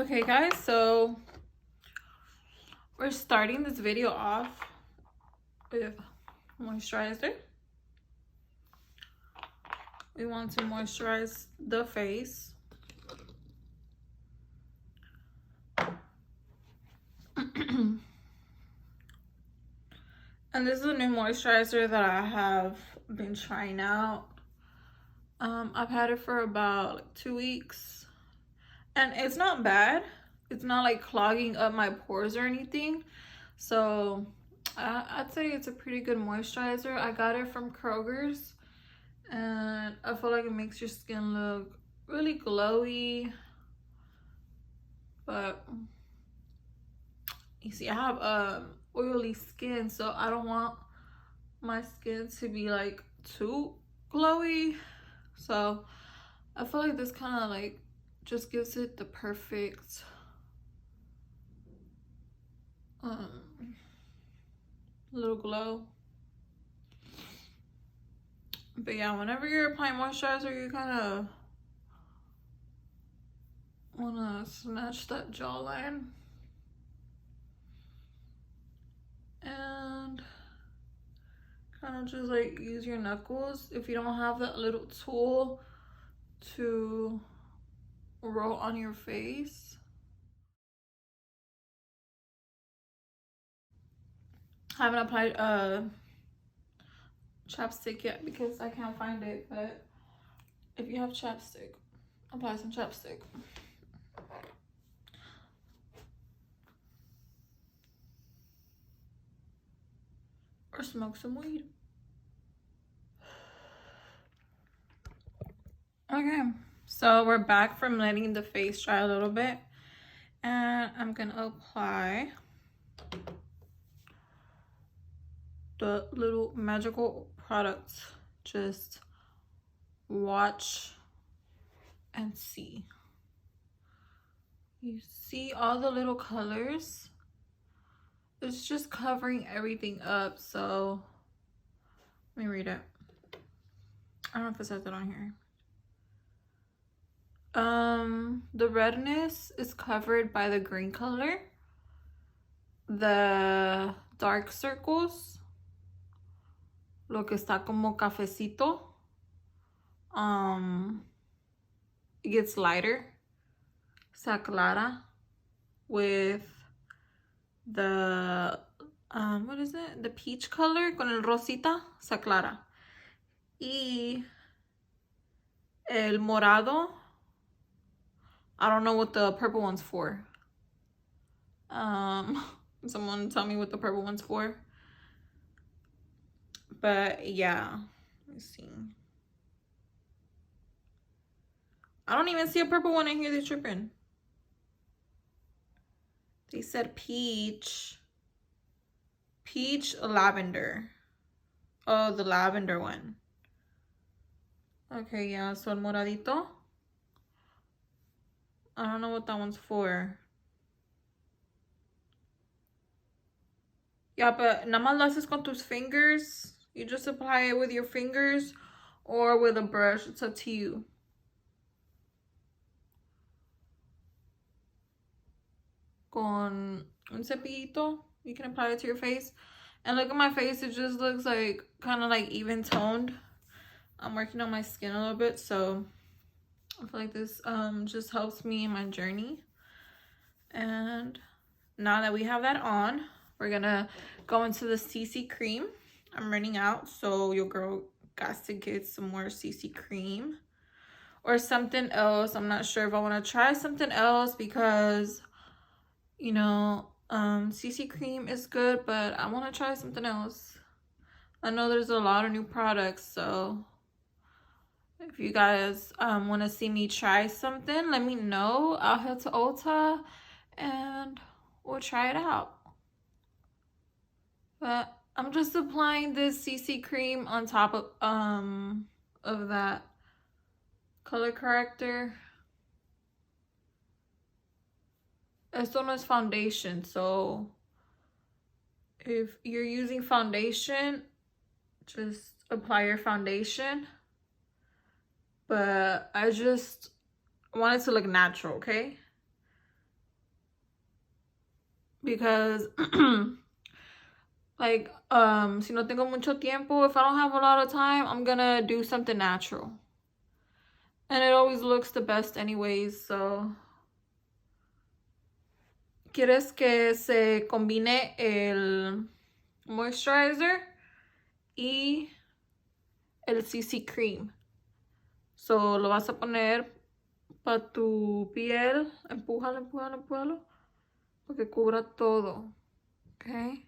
Okay guys, so we're starting this video off with moisturizer. We want to moisturize the face. And this is a new moisturizer that I have been trying out. I've had it for about like 2 weeks and it's not bad. It's not like clogging up my pores or anything. So I'd say it's a pretty good moisturizer. I got it from Kroger's and I feel like it makes your skin look really glowy. But you see, I have oily skin, so I don't want my skin to be like too glowy. So I feel like this kind of like just gives it the perfect little glow. But yeah, whenever you're applying moisturizer, you kind of want to snatch that jawline and kind of just like use your knuckles if you don't have that little tool to roll on your face. I haven't applied chapstick yet because I can't find it, but if you have chapstick, apply some chapstick. Or smoke some weed. Okay, so we're back from letting the face dry a little bit, and I'm gonna apply the little magical products. Just watch and see. You see all the little colors? It's just covering everything up. So let me read it. I don't know if it says it on here. The redness is covered by the green color. The dark circles, lo que está como cafecito, it gets lighter, se aclara with the what is it, the peach color con el rosita, se aclara, y el morado, I don't know what the purple one's for. Someone tell me what the purple one's for. But yeah, let me see. I don't even see a purple one in here. They're tripping. They said peach lavender. Oh, the lavender one. Okay, yeah, so el moradito, I don't know what that one's for. Yeah, but nada más lo haces con tus fingers. You just apply it with your fingers or with a brush. It's up to you. Con un cepillito, you can apply it to your face. And look at my face. It just looks like kind of like even toned. I'm working on my skin a little bit, so I feel like this just helps me in my journey. And now that we have that on, we're gonna go into the CC cream. I'm running out, so your girl got to get some more CC cream or something else. I'm not sure if I want to try something else because, you know, CC cream is good, but I want to try something else. I know there's a lot of new products, so if you guys want to see me try something, let me know. I'll head to Ulta and we'll try it out. But I'm just applying this CC cream on top of that color corrector. Esto no es foundation, so if you're using foundation, just apply your foundation. But I just want it to look natural, okay? because like si no tengo mucho tiempo, if I don't have a lot of time, I'm gonna do something natural, and it always looks the best anyways. So quieres que se combine el moisturizer y el CC cream. So lo vas a poner para tu piel. Empújalo, empújalo, empújalo, porque cubra todo. Okay.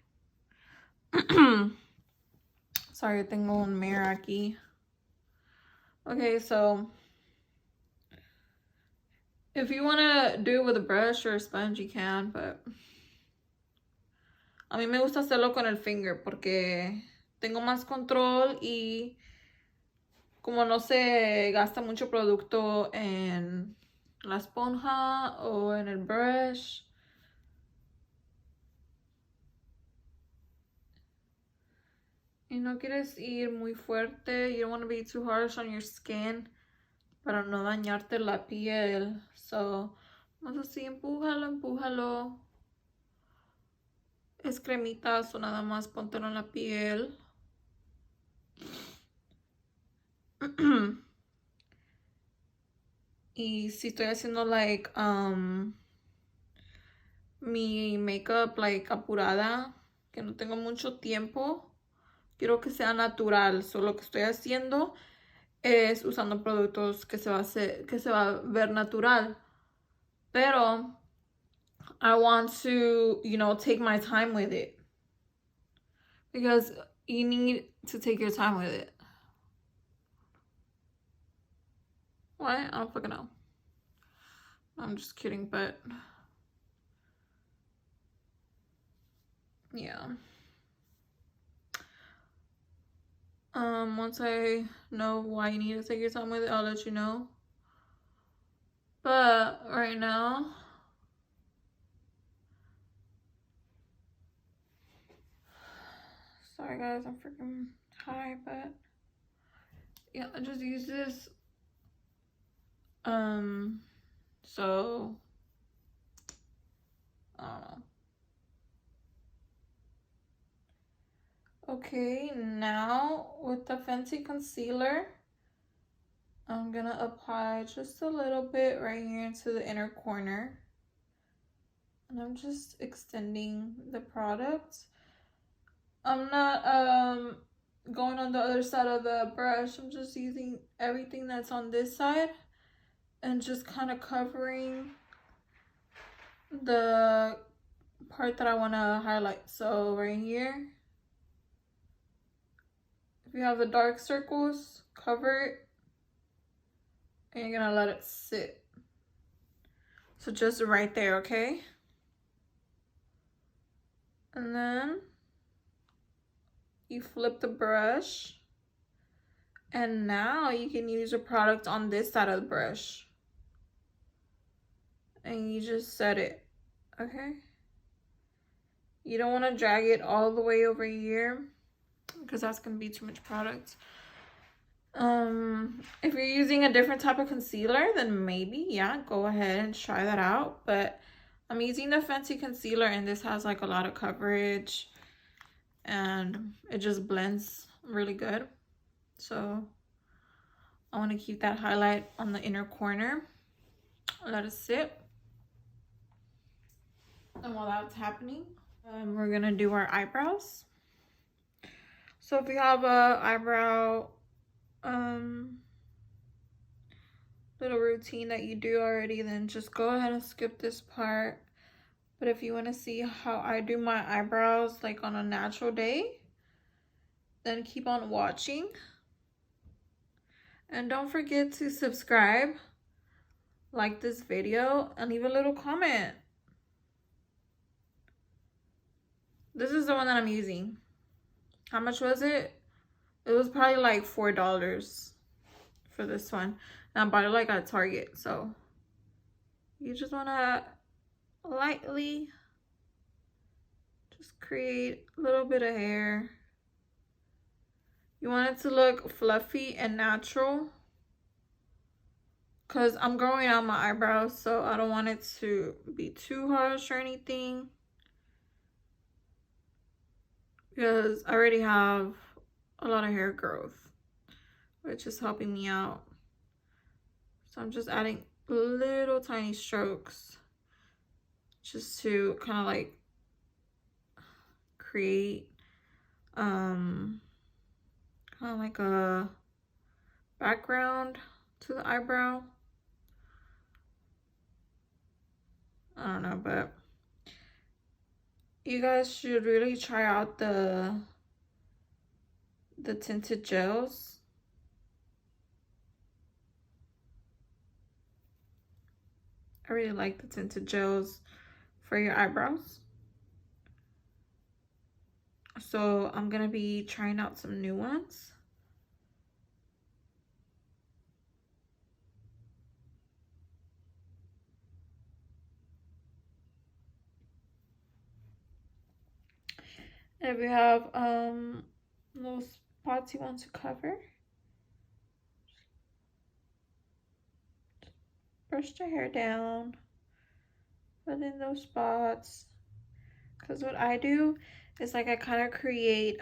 Sorry, tengo un mirror aquí. Okay, so if you want to do it with a brush or a sponge, you can, but a mí me gusta hacerlo con el finger porque tengo más control y como no se gasta mucho producto en la esponja o en el brush. Y no quieres ir muy fuerte. You don't want to be too harsh on your skin para no dañarte la piel. So, más así, empújalo, empújalo. Es cremita, so nada más póntelo en la piel. Y si estoy haciendo like mi makeup like apurada, que no tengo mucho tiempo, quiero que sea natural. So lo que estoy haciendo es usando productos que se va a ver natural. Pero I want to, you know, take my time with it. Because you need to take your time with it. What? I don't fucking know. I'm just kidding, but yeah. Once I know why you need to take your time with it, I'll let you know. But right now, sorry guys, I'm freaking high, but yeah, I just use this. So I don't know. Okay, now with the Fenty concealer, I'm gonna apply just a little bit right here into the inner corner. And I'm just extending the product. I'm not going on the other side of the brush. I'm just using everything that's on this side and just kind of covering the part that I want to highlight. So right here, if you have the dark circles, cover it, and you're gonna let it sit. So just right there, okay? And then you flip the brush, and now you can use your product on this side of the brush, and you just set it, okay? You don't want to drag it all the way over here because that's gonna be too much product. If you're using a different type of concealer, then maybe, yeah, go ahead and try that out. But I'm using the Fenty concealer, and this has like a lot of coverage and it just blends really good. So I want to keep that highlight on the inner corner. Let it sit. And while that's happening, we're gonna do our eyebrows. So if you have a eyebrow little routine that you do already, then just go ahead and skip this part. But if you want to see how I do my eyebrows like on a natural day, then keep on watching. And don't forget to subscribe, like this video, and leave a little comment. This is the one that I'm using. How much was it? It was probably like $4 for this one. And I bought it like at Target. So you just want to lightly just create a little bit of hair. You want it to look fluffy and natural, because I'm growing out my eyebrows, so I don't want it to be too harsh or anything. because I already have a lot of hair growth, which is helping me out. So I'm just adding little tiny strokes just to kind of like create kind of like a background to the eyebrow. I don't know, but you guys should really try out the tinted gels. I really like the tinted gels for your eyebrows. So I'm gonna be trying out some new ones. And if you have little spots you want to cover, brush the hair down, fill in those spots. Because what I do is like I kind of create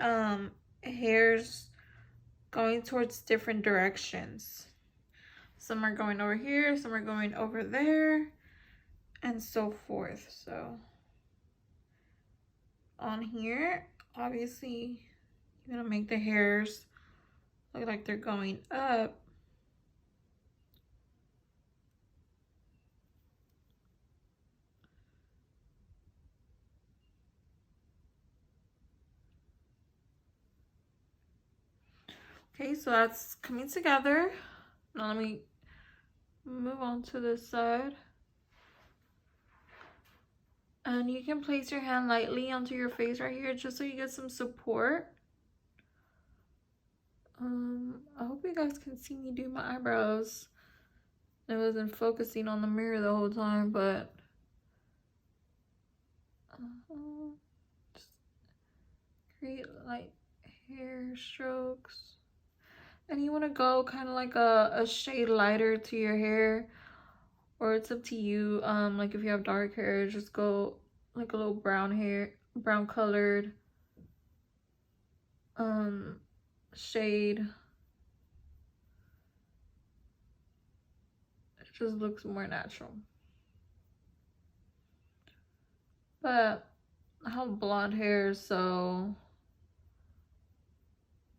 hairs going towards different directions. Some are going over here, some are going over there, and so forth. So on here, obviously, you're gonna make the hairs look like they're going up. Okay, so that's coming together. Now let me move on to this side. And you can place your hand lightly onto your face right here just so you get some support. I hope you guys can see me do my eyebrows. I wasn't focusing on the mirror the whole time, but just create like hair strokes. And you want to go kind of like a shade lighter to your hair, or it's up to you. Like if you have dark hair, just go like a little brown colored shade. It just looks more natural. But I have blonde hair, so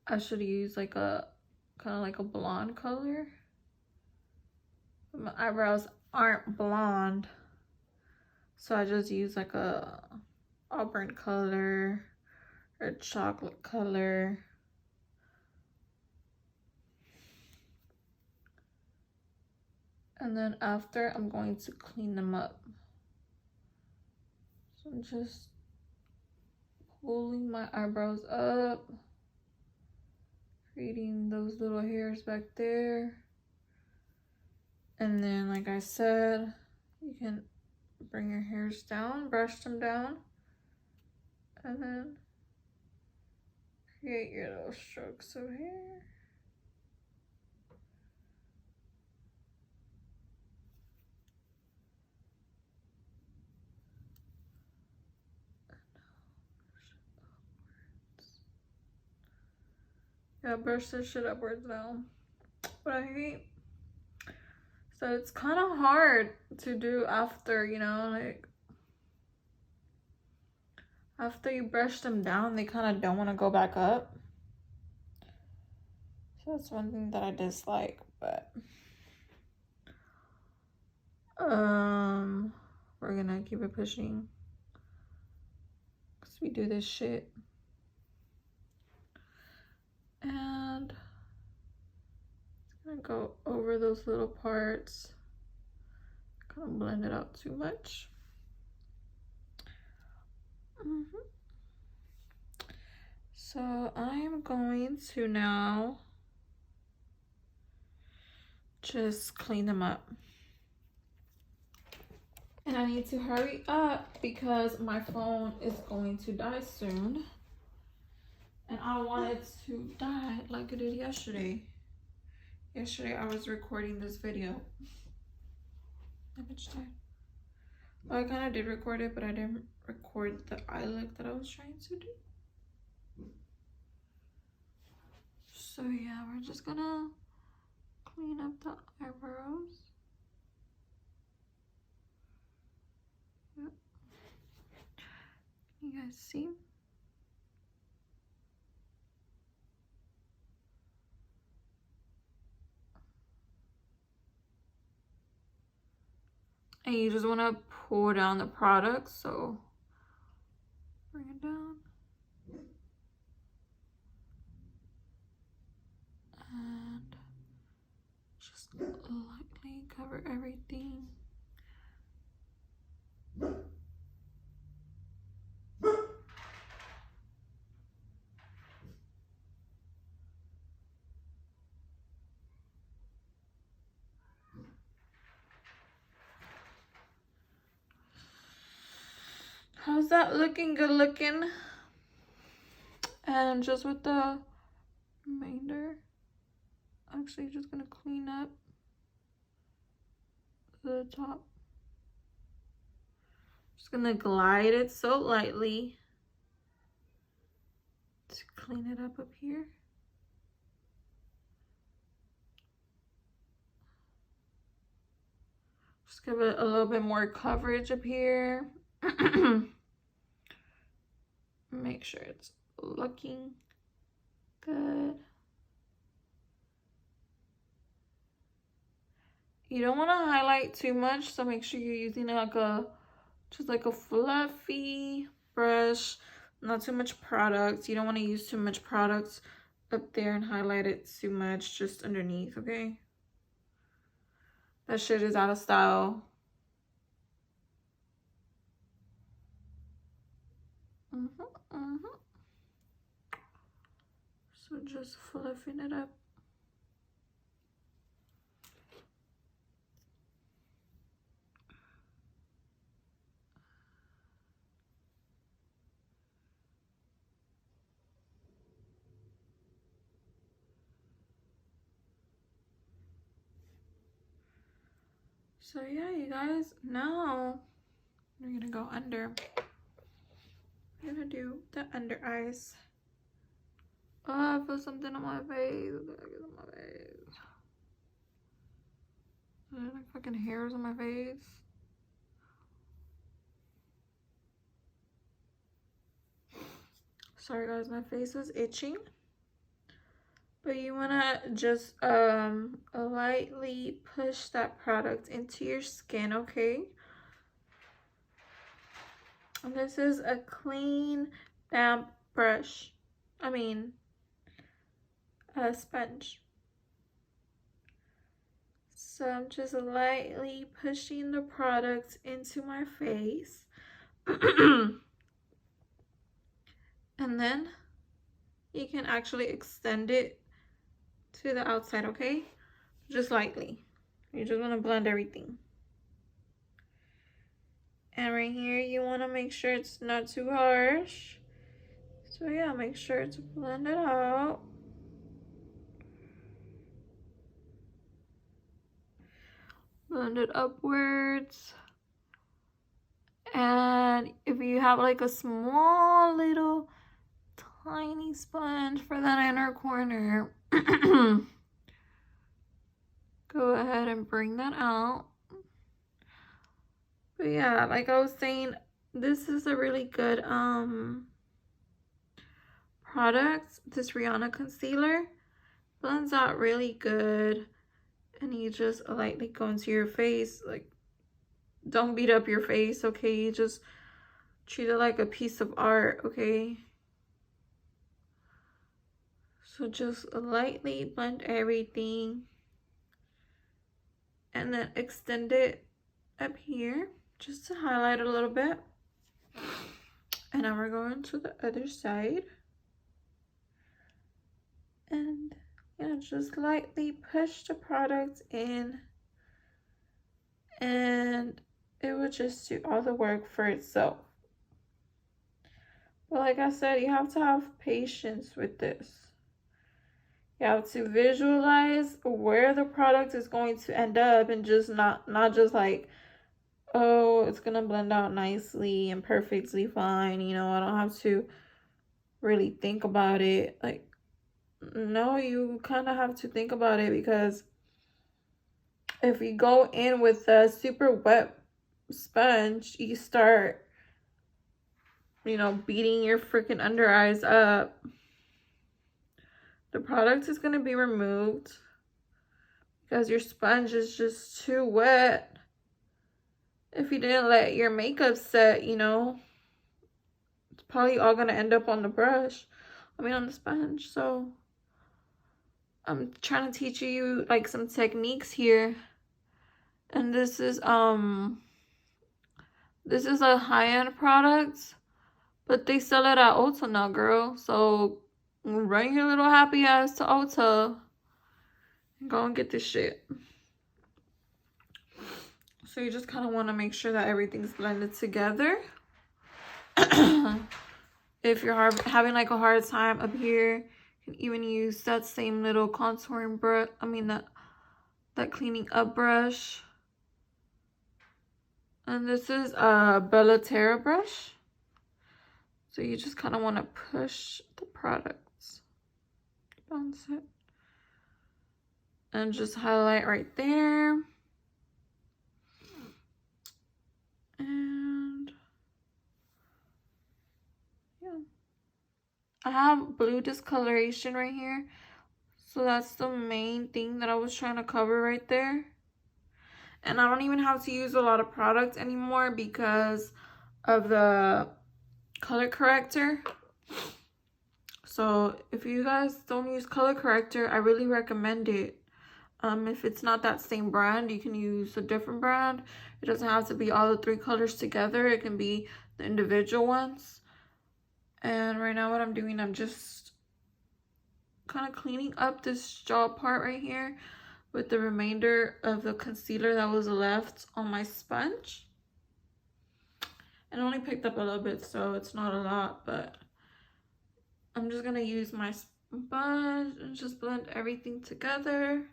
I should use like a kind of like a blonde color. But my eyebrows aren't blonde, so I just use like a auburn color or chocolate color. And then after, I'm going to clean them up. So I'm just pulling my eyebrows up, creating those little hairs back there. And then, like I said, you can bring your hairs down, brush them down, and then create your little strokes of hair. Yeah, brush this shit upwards now. But I hate. So it's kind of hard to do after, you know, like after you brush them down, they kind of don't want to go back up. So that's one thing that I dislike, but we're gonna keep it pushing because we do this shit. And it's gonna go over those little parts. Kind of blend it out too much. So I'm going to now just clean them up. And I need to hurry up because my phone is going to die soon. And I want it to die like it did yesterday. Yesterday I was recording this video. That bitch died. Well, I kind of did record it, but I didn't record the eye look that I was trying to do. So yeah, we're just gonna clean up the eyebrows. Yep. You guys see? And you just want to pull down the product, so bring it down. And just lightly cover everything. How's that looking? Good looking. And just with the remainder, actually just gonna clean up the top. Just gonna glide it so lightly to clean it up here. Just give it a little bit more coverage up here. Make sure it's looking good. You don't want to highlight too much, so make sure you're using like just like a fluffy brush, not too much product. You don't want to use too much product up there and highlight it too much, just underneath, okay? That shit is out of style. So just fluffing it up. So yeah, you guys, now we're gonna go under. We're gonna do the under eyes. Oh, I feel something on my face. What the heck is on my face? Are there like fucking hairs on my face? Sorry guys, my face is itching. But you wanna just lightly push that product into your skin, okay? And this is a clean, damp brush. I mean, a sponge. So I'm just lightly pushing the product into my face. And then you can actually extend it to the outside, okay? Just lightly. You just want to blend everything. And right here, you want to make sure it's not too harsh. So yeah, make sure to blend it out. Blend it upwards. And if you have like a small little tiny sponge for that inner corner, go ahead and bring that out. But yeah, like I was saying, this is a really good product. This Rihanna concealer blends out really good, and you just lightly go into your face. Like, don't beat up your face, okay? You just treat it like a piece of art, okay? So just lightly blend everything and then extend it up here just to highlight a little bit. And now we're going to the other side. And yeah, just lightly push the product in, and it will just do all the work for itself. But like I said, you have to have patience with this. You have to visualize where the product is going to end up, and just not just like, oh, it's gonna blend out nicely and perfectly fine, you know. I don't have to really think about it. Like, no, you kind of have to think about it, because if you go in with a super wet sponge, you start, you know, beating your freaking under eyes up. The product is going to be removed because your sponge is just too wet. If you didn't let your makeup set, you know, it's probably all going to end up on the brush. I mean, on the sponge. So I'm trying to teach you like some techniques here. And this is a high-end product, but they sell it at Ulta now, girl. So run your little happy ass to Ulta and go and get this shit. So you just kind of want to make sure that everything's blended together. If you're having like a hard time up here, you can even use that same little contouring brush. I mean that cleaning up brush. And this is a Bellatera brush. So you just kind of want to push the products, bounce it, and just highlight right there. And yeah, I have blue discoloration right here, so that's the main thing that I was trying to cover right there. And I don't even have to use a lot of product anymore because of the color corrector. So if you guys don't use color corrector, I really recommend it. If it's not that same brand, you can use a different brand. It doesn't have to be all the 3 colors together. It can be the individual ones. And right now what I'm doing, I'm just kind of cleaning up this jaw part right here with the remainder of the concealer that was left on my sponge. And I only picked up a little bit, so it's not a lot, but I'm just gonna use my sponge and just blend everything together.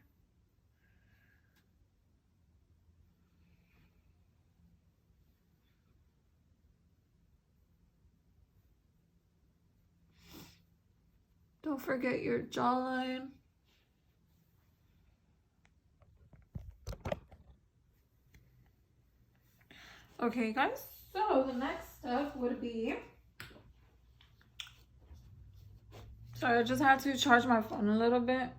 Don't forget your jawline. Okay, guys, so the next step would be, sorry, I just had to charge my phone a little bit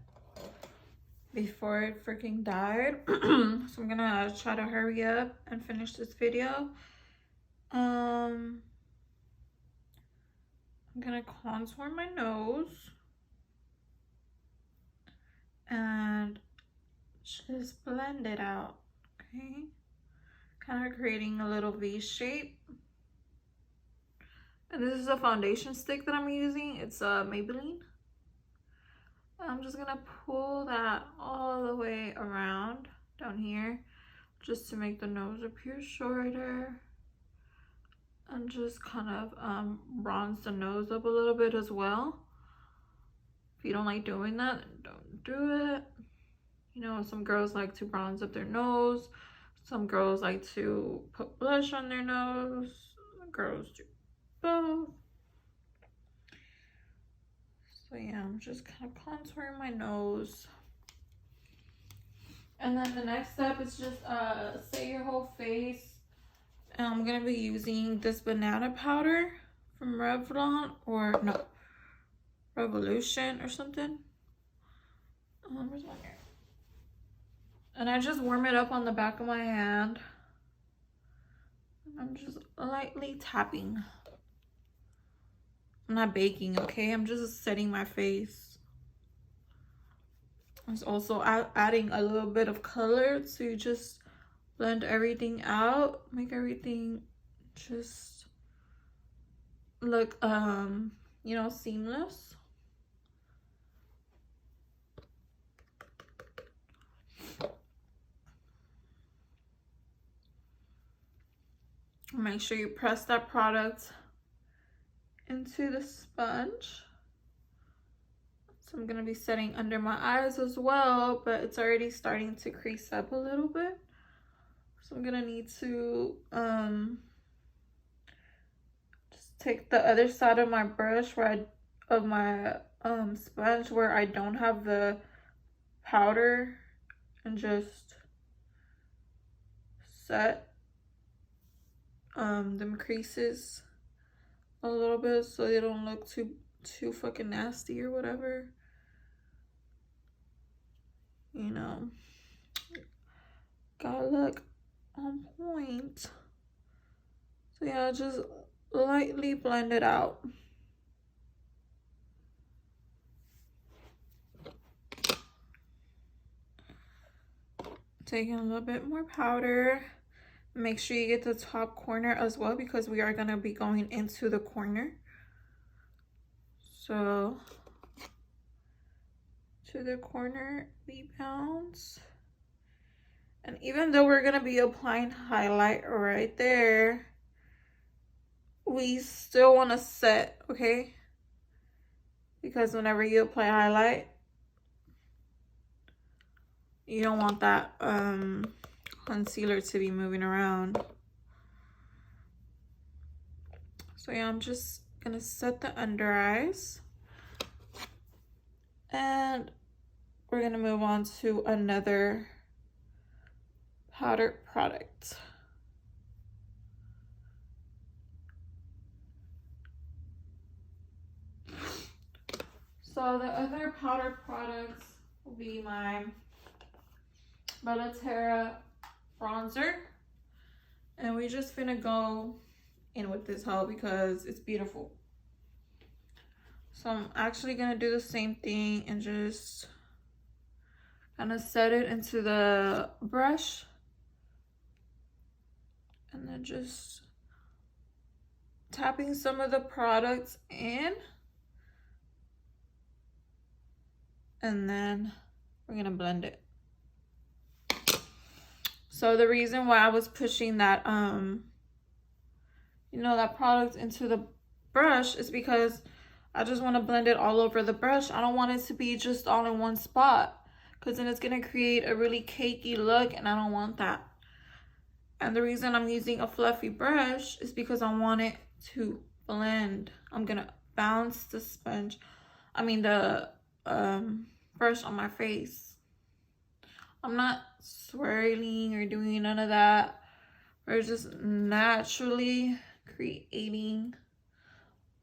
before it freaking died. So I'm gonna try to hurry up and finish this video. I'm gonna contour my nose and just blend it out, okay? Kind of creating a little V shape. And this is a foundation stick that I'm using. It's a Maybelline. I'm just gonna pull that all the way around down here just to make the nose appear shorter. And just kind of bronze the nose up a little bit as well. If you don't like doing that, don't do it. You know, some girls like to bronze up their nose. Some girls like to put blush on their nose. Girls do both. So yeah, I'm just kind of contouring my nose. And then the next step is just set your whole face. And I'm gonna be using this banana powder from Revlon, or no, Revolution or something. Where's my hair? And I just warm it up on the back of my hand. I'm just lightly tapping. I'm not baking, okay? I'm just setting my face. I was also adding a little bit of color to just blend everything out, make everything just look, you know, seamless. Make sure you press that product into the sponge. So I'm gonna be setting under my eyes as well, but it's already starting to crease up a little bit. So I'm gonna need to just take the other side of my brush where I of my sponge where I don't have the powder and just set them creases a little bit so they don't look too fucking nasty or whatever, you know. Gotta look on point. So yeah, just lightly blend it out. Taking a little bit more powder. Make sure you get the top corner as well because we are going to be going into the corner. So to the corner we bounce. And even though we're going to be applying highlight right there, we still want to set, okay? Because whenever you apply highlight, you don't want that concealer to be moving around. So yeah, I'm just gonna set the under eyes, and we're gonna move on to another powder product. So the other powder products will be my Bellatera Bronzer, and we just finna go in with this hoe because it's beautiful. So I'm actually gonna do the same thing and just kind of set it into the brush, and then just tapping some of the products in, and then we're gonna blend it. So the reason why I was pushing that you know, that product into the brush is because I just want to blend it all over the brush. I don't want it to be just all in one spot, because then it's going to create a really cakey look, and I don't want that. And the reason I'm using a fluffy brush is because I want it to blend. I'm going to bounce the sponge, the brush on my face. I'm not swirling or doing none of that. We're just naturally creating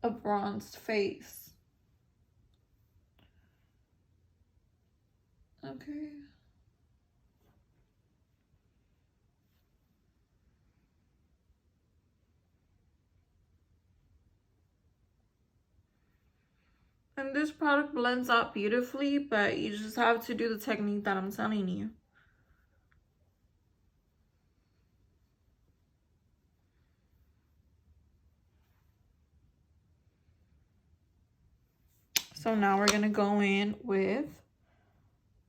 a bronzed face. Okay. And this product blends out beautifully, but you just have to do the technique that I'm telling you. So now we're gonna go in with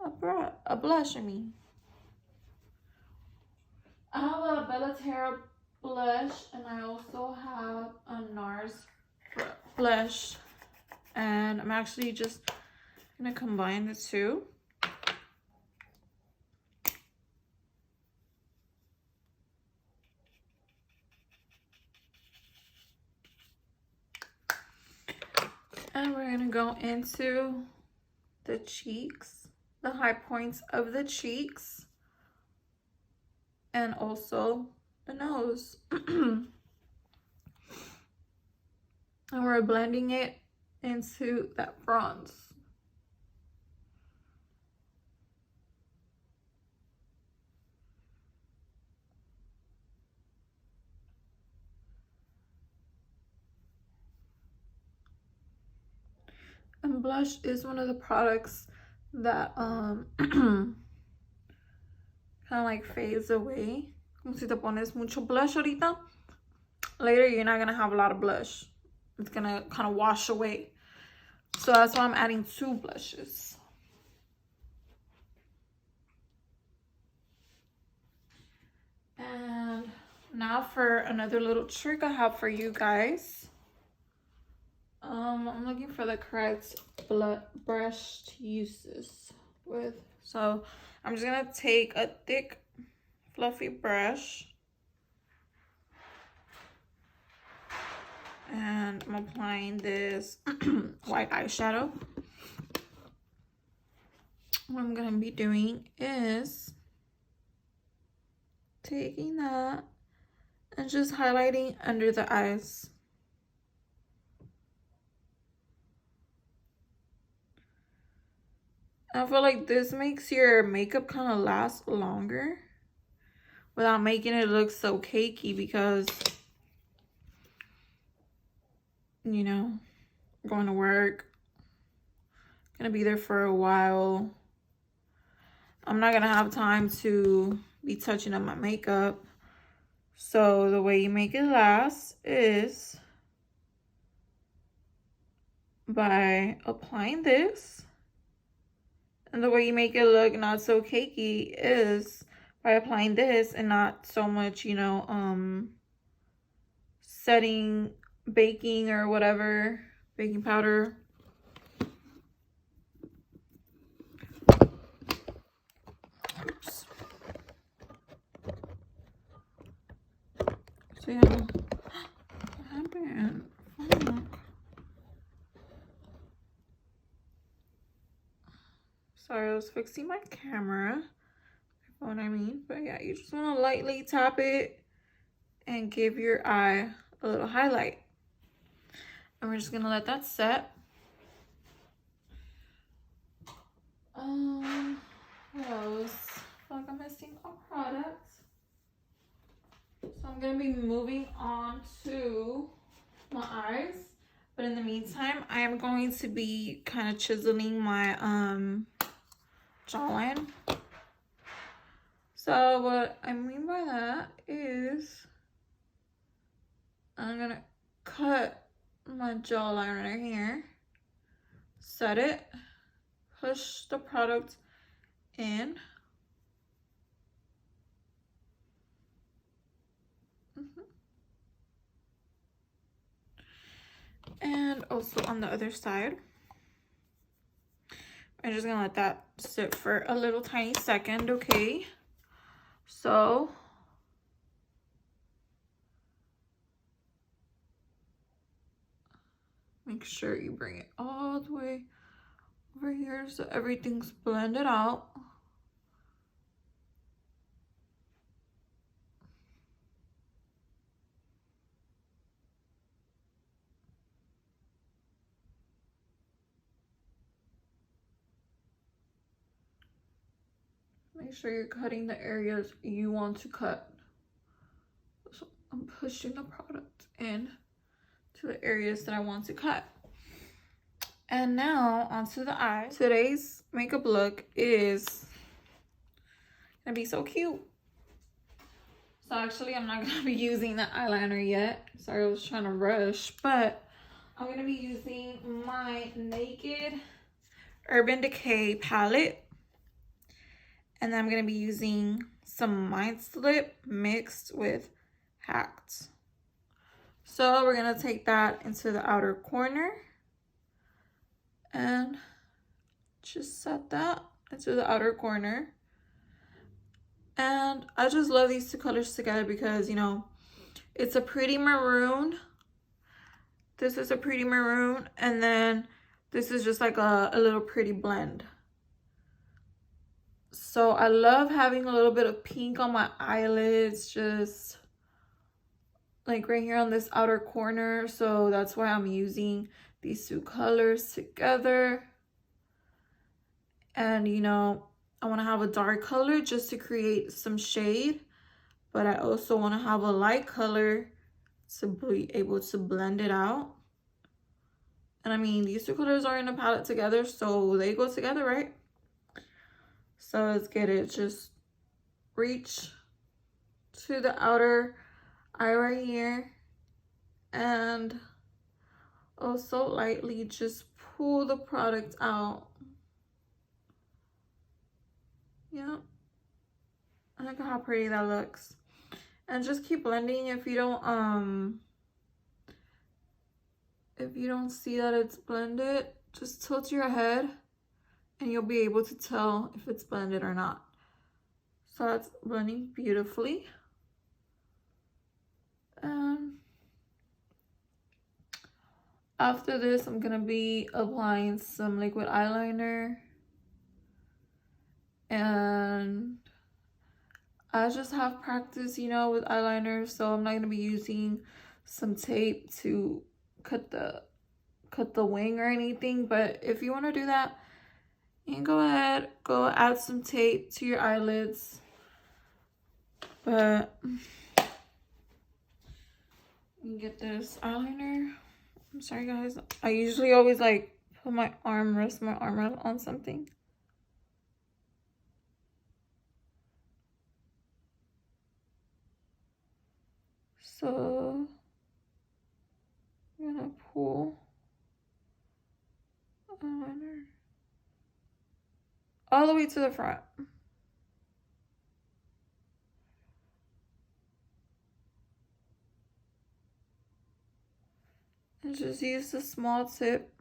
a blush. I have a Bellatera blush, and I also have a Nars blush, and I'm actually just gonna combine the two. And we're gonna go into the cheeks, the high points of the cheeks, and also the nose. And we're blending it into that bronze. And blush is one of the products that kind of like fades away. Como si te pones mucho blush ahorita, later you're not gonna have a lot of blush. It's gonna kind of wash away. So that's why I'm adding 2 blushes. And now for another little trick I have for you guys. I'm looking for the correct brush to use this with. So I'm just gonna take a thick fluffy brush, and and I'm applying this white eyeshadow. What I'm gonna be doing is taking that and just highlighting under the eyes. I feel like this makes your makeup kind of last longer without making it look so cakey, because, you know, going to work, gonna be there for a while. I'm not gonna have time to be touching up my makeup. So the way you make it last is by applying this. And the way you make it look not so cakey is by applying this and not so much, you know, setting baking or whatever, baking powder. Oops. So yeah, what happened? Oh. Sorry, I was fixing my camera. You know what I mean? But yeah, you just want to lightly tap it and give your eye a little highlight. And we're just gonna let that set. What else? I feel like I'm missing a product. So I'm gonna be moving on to my eyes. But in the meantime, I am going to be kind of chiseling my jawline. So what I mean by that is I'm gonna cut my jawline right here, set it, push the product in, and also on the other side. I'm just gonna let that sit for a little tiny second, okay? So make sure you bring it all the way over here so everything's blended out. Make sure you're cutting the areas you want to cut. So I'm pushing the product in to the areas that I want to cut. And now onto the eye. Today's makeup look is gonna be so cute. So actually I'm not gonna be using the eyeliner yet. Sorry, I was trying to rush, but I'm gonna be using my Naked Urban Decay palette. And then I'm going to be using some Mind Slip mixed with Hacked. So we're going to take that into the outer corner and just set that into the outer corner. And I just love these two colors together because, you know, it's a pretty maroon. This is a pretty maroon. And then this is just like a little pretty blend. So I love having a little bit of pink on my eyelids, just like right here on this outer corner. So that's why I'm using these two colors together. And you know, I want to have a dark color just to create some shade, but I also want to have a light color to be able to blend it out. And I mean, these two colors are in a palette together, so they go together, right? So let's get it. Just reach to the outer eye right here and also lightly just pull the product out. Yep. Look at how pretty that looks. And just keep blending. If you don't see that it's blended, just tilt your head and you'll be able to tell if it's blended or not. So that's blending beautifully. After this, I'm gonna be applying some liquid eyeliner. And I just have practice, you know, with eyeliner, so I'm not gonna be using some tape to cut the wing or anything. But if you want to do that, you can go ahead, go add some tape to your eyelids. But you get this eyeliner. I'm sorry guys, I usually always like put my arm, rest my arm on something. So I'm gonna pull eyeliner all the way to the front. And just use the small tip.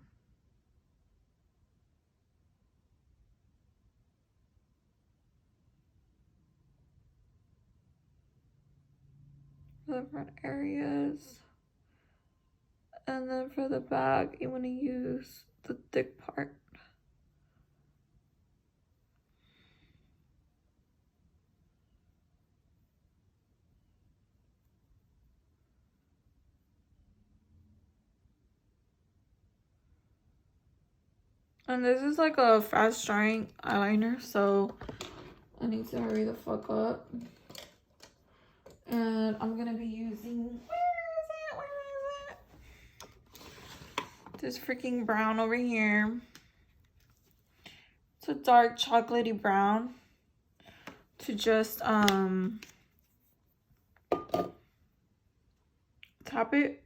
For the front areas. And then for the back, you want to use the thick part. And this is like a fast drying eyeliner, so I need to hurry the fuck up. And I'm gonna be using, where is it? This freaking brown over here. It's a dark chocolatey brown to just tap it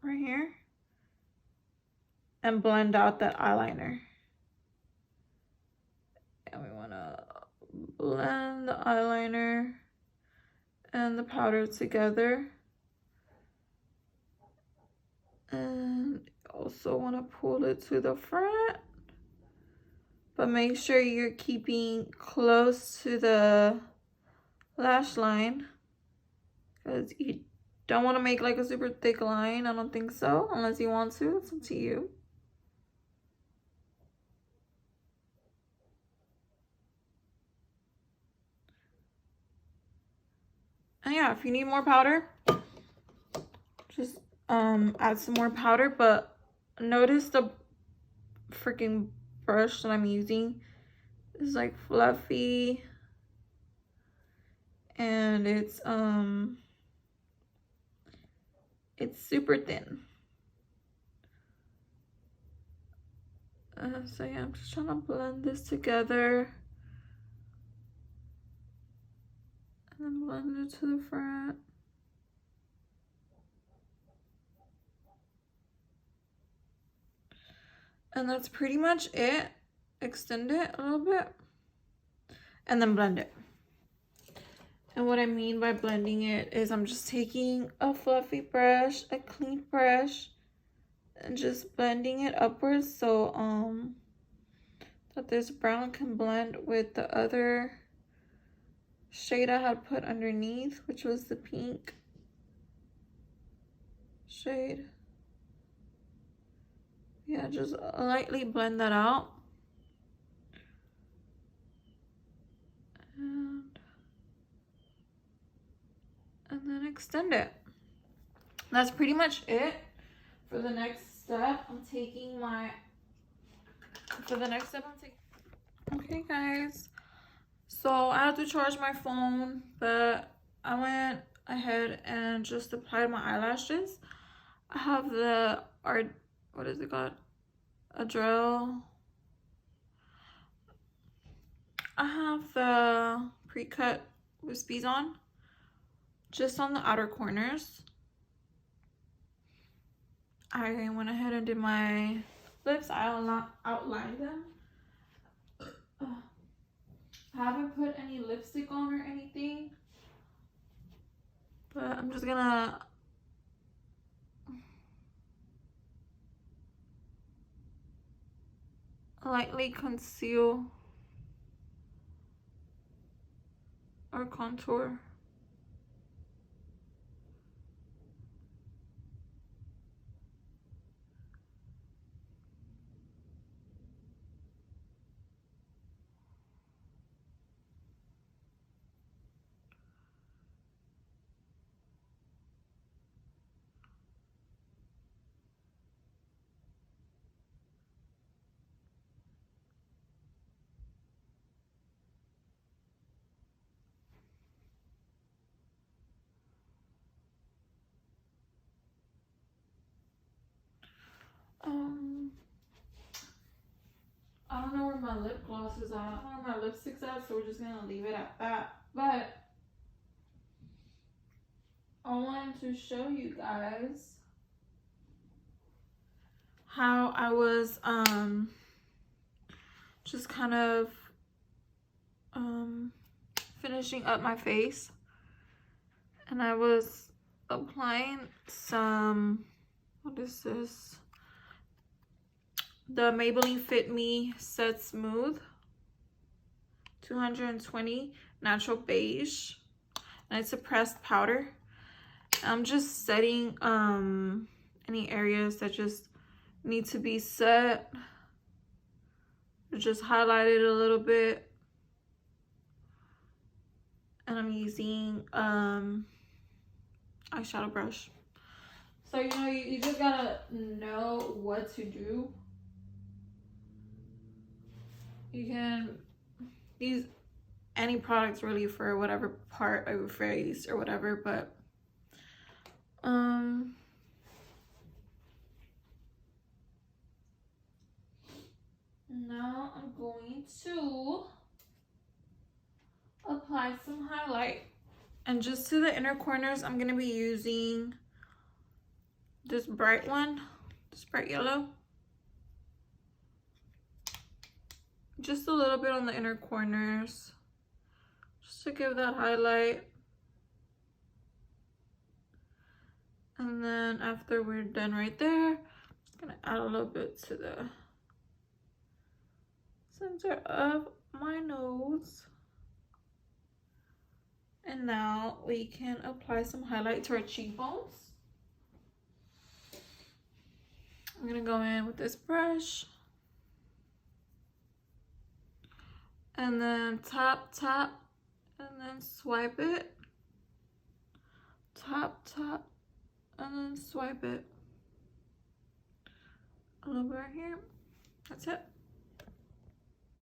right here and blend out that eyeliner. And we want to blend the eyeliner and the powder together. And also want to pull it to the front. But make sure you're keeping close to the lash line, because you don't want to make like a super thick line. I don't think so, unless you want to. It's up to you. And yeah, if you need more powder, just add some more powder. But notice the freaking brush that I'm using is like fluffy, and it's super thin. So yeah, I'm just trying to blend this together. And then blend it to the front. And that's pretty much it. Extend it a little bit. And then blend it. And what I mean by blending it is I'm just taking a fluffy brush, a clean brush, and just blending it upwards so that this brown can blend with the other shade I had put underneath, which was the pink shade. Yeah, just lightly blend that out. And then extend it. That's pretty much it. For the next step, I'm taking okay guys, so I had to charge my phone, but I went ahead and just applied my eyelashes. I have the what is it called? Adrel. I have the pre-cut wispies on, just on the outer corners. I went ahead and did my lips. I outlined them. I haven't put any lipstick on or anything, but I'm just gonna lightly conceal or contour. my lip glosses out. I don't have my lipsticks out, so we're just gonna leave it at that. But I wanted to show you guys how I was just kind of finishing up my face, and I was applying some, what is this, the Maybelline Fit Me Set Smooth 220 natural beige, and it's a pressed powder. I'm just setting any areas that just need to be set. Just highlight it a little bit, and I'm using eyeshadow brush. So you know, you just gotta know what to do. You can use any products really for whatever part of your face or whatever, but now I'm going to apply some highlight, and just to the inner corners I'm going to be using this bright one, this bright yellow, just a little bit on the inner corners just to give that highlight. And then after we're done right there, I'm gonna add a little bit to the center of my nose. And now we can apply some highlight to our cheekbones. I'm gonna go in with this brush and then tap, and then swipe it. Tap, and then swipe it. A little bit right here. That's it.